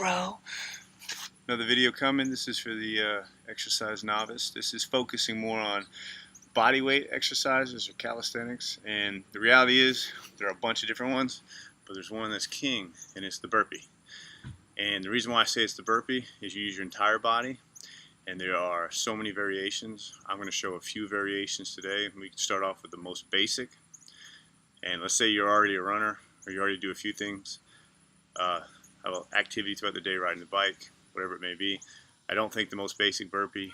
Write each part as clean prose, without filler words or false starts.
bro. Another video coming. This is for the exercise novice. This is focusing more on body weight exercises or calisthenics. And the reality is there are a bunch of different ones, but there's one that's king, and it's the burpee. And the reason why I say it's the burpee is you use your entire body, and there are so many variations. I'm going to show a few variations today. We can start off with the most basic. And let's say you're already a runner, or you already do a few things, have an activity throughout the day, riding the bike, whatever it may be. I don't think the most basic burpee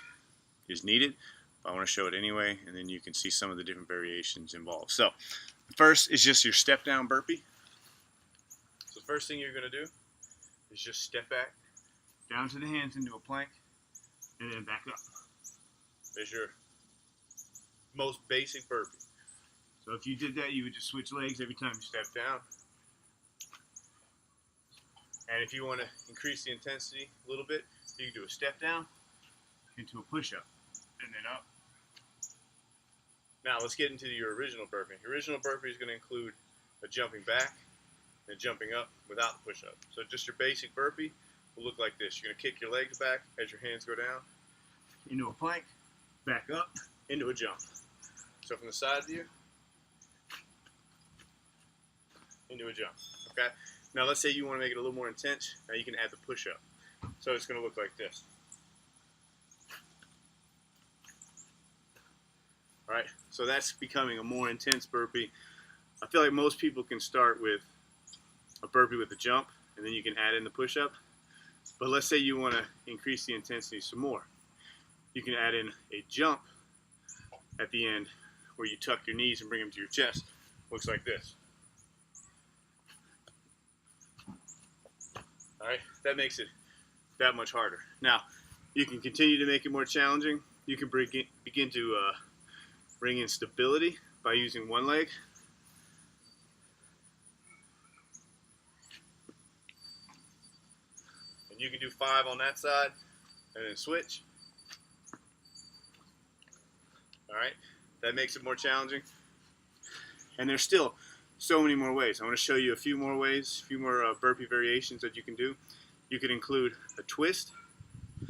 is needed, but I want to show it anyway, and then you can see some of the different variations involved. So first is just your step down burpee. So the first thing you're going to do is just step back down to the hands into a plank and then back up. There's your most basic burpee. So if you did that, you would just switch legs every time you step down. And if you want to increase the intensity a little bit, you can do a step down into a push-up and then up. Now let's get into your original burpee. Your original burpee is going to include a jumping back and jumping up without the push-up. So just your basic burpee will look like this. You're going to kick your legs back as your hands go down into a plank, back up, into a jump. So from the side view, into a jump. Okay? Now let's say you want to make it a little more intense. Now you can add the push-up. So it's going to look like this. Alright, so that's becoming a more intense burpee. I feel like most people can start with a burpee with a jump, and then you can add in the push-up. But let's say you want to increase the intensity some more. You can add in a jump at the end where you tuck your knees and bring them to your chest. Looks like this. Alright, that makes it that much harder. Now, you can continue to make it more challenging. You can begin to bring in stability by using one leg. And you can do 5 on that side and then switch. Alright, that makes it more challenging. And there's still so many more ways. I want to show you a few more ways, a few more burpee variations that you can do. You can include a twist. I'll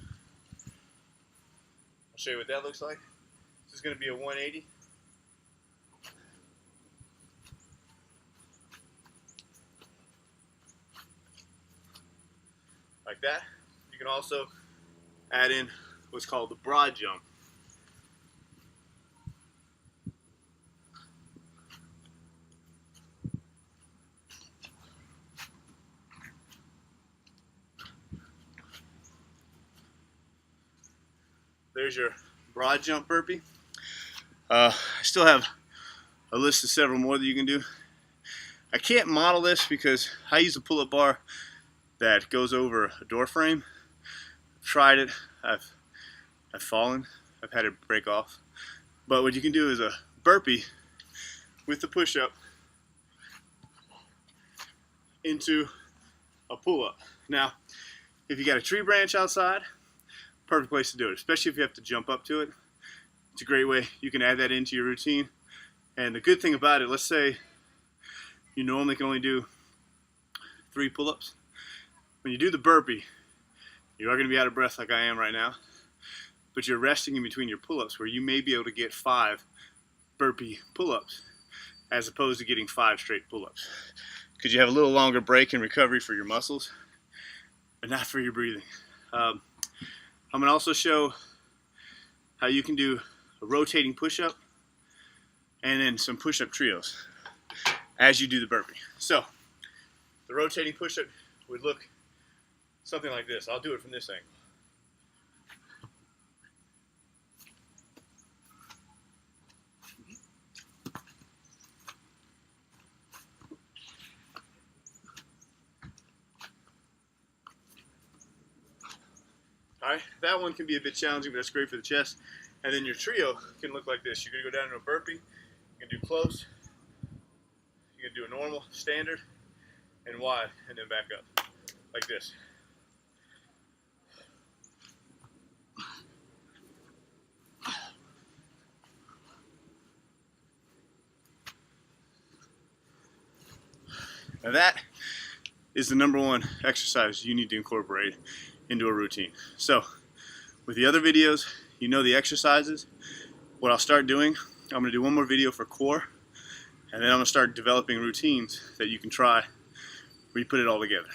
show you what that looks like. This is going to be a 180. Like that. You can also add in what's called the broad jump. There's your broad jump burpee. I still have a list of several more that you can do. I can't model this because I use a pull-up bar that goes over a door frame. I've tried it. I've fallen. I've had it break off. But what you can do is a burpee with the push-up into a pull-up. Now, if you got a tree branch outside, perfect place to do it, especially if you have to jump up to it. It's a great way. You can add that into your routine. And the good thing about it, let's say you normally can only do 3 pull-ups. When you do the burpee, you are going to be out of breath like I am right now, but you're resting in between your pull-ups where you may be able to get 5 burpee pull-ups as opposed to getting 5 straight pull-ups. Because you have a little longer break in recovery for your muscles, but not for your breathing. I'm going to also show how you can do a rotating push-up and then some push-up trios as you do the burpee. So, the rotating push-up would look something like this. I'll do it from this angle. Alright, that one can be a bit challenging, but that's great for the chest. And then your trio can look like this. You're going to go down to a burpee, you can do close, you can do a normal, standard, and wide, and then back up, like this. Now that is the #1 exercise you need to incorporate into a routine. So with the other videos, you know the exercises. What I'll start doing, I'm going to do one more video for core, and then I'm going to start developing routines that you can try where you put it all together.